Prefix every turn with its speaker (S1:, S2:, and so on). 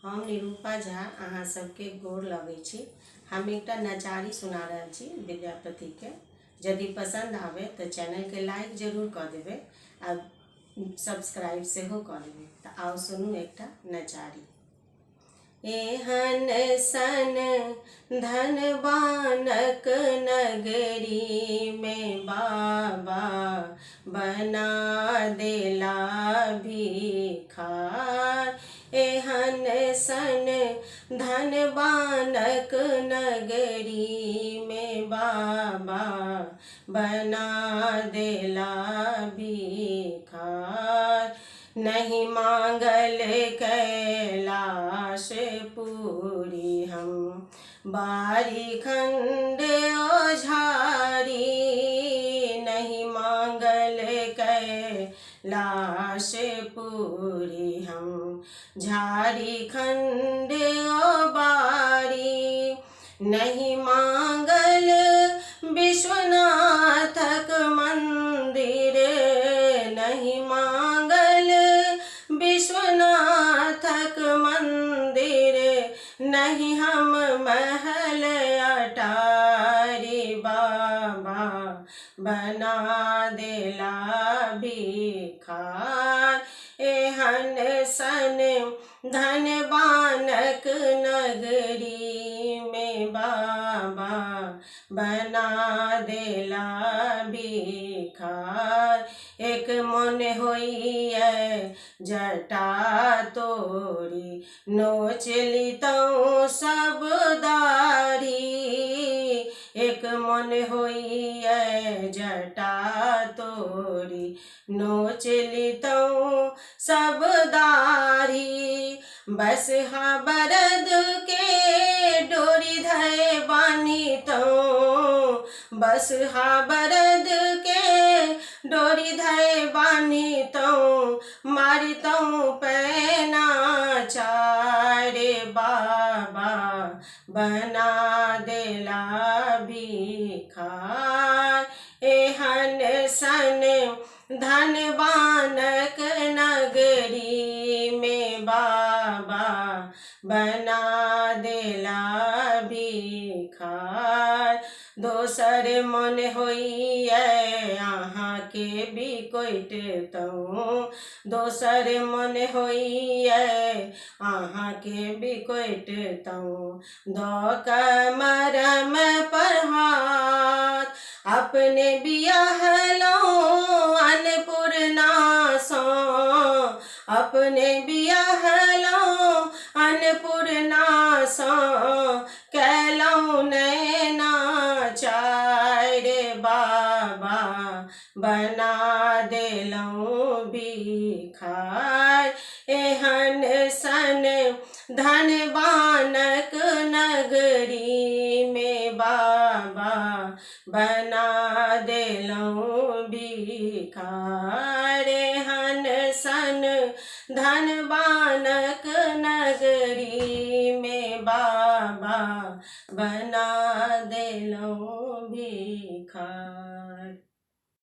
S1: हम निरूपा झा अहाँ सबके गोर लगै छी। हम एकटा नचारी सुना रहल छी विद्यापति के। यदि पसंद आवे तो चैनल के लाइक जरूर कर देवे आ सब्सक्राइब सेहो कर देवे। तो आओ सुनू एकटा नचारी। एहन सन धनवानक नगरी में बाबा बना देला भिखार। एहन सन धनवानक नगरी में बाबा बना देला भिखार। नहीं मांगल कैलाश पूरी हम बारी खंड ओझारी। नहीं मांगल कैलाश पूरी हम झारी खंड ओ बारी। नहीं मांगल विश्वनाथक मंदिर। नहीं मांगल विश्वनाथक मंदिर। नहीं हम महल अटारी। बाबा बना देला भिखार। एहन सन धनवानक नगरी में बाबा बना देला भिखार। एक मन होइए जटा तोरी नोचली तौ सब दारी। एक मन होइए जटा तोरी नोचली तौ सब दारी। बस हा बरद के डोरी धय बानी तौ। बस हा बरद के डोरी धय बानी तौ। मारी तौ पैना चारे। बाबा बना देला भिखार। एहन सन धनवानक नगरी में बाबा बना देला भिखार। दोसर मन होइए अहाँ के बिकोट तौ। दोसर मन होइए अहाँ के बिकोट तौ। दो कमरम पर हाथ अपने बियाहलौ अन्नपूर्णा सो। अपने बियाहलौ अन्नपूर्णा सो। कैलौ नैना चार। बाबा बना देलौ भिखार। एहन सन धनवानक नगरी में बाबा बना देलौ भिखार। एहन सन धनवानक नगरी में बाबा बना देलौ भिखार।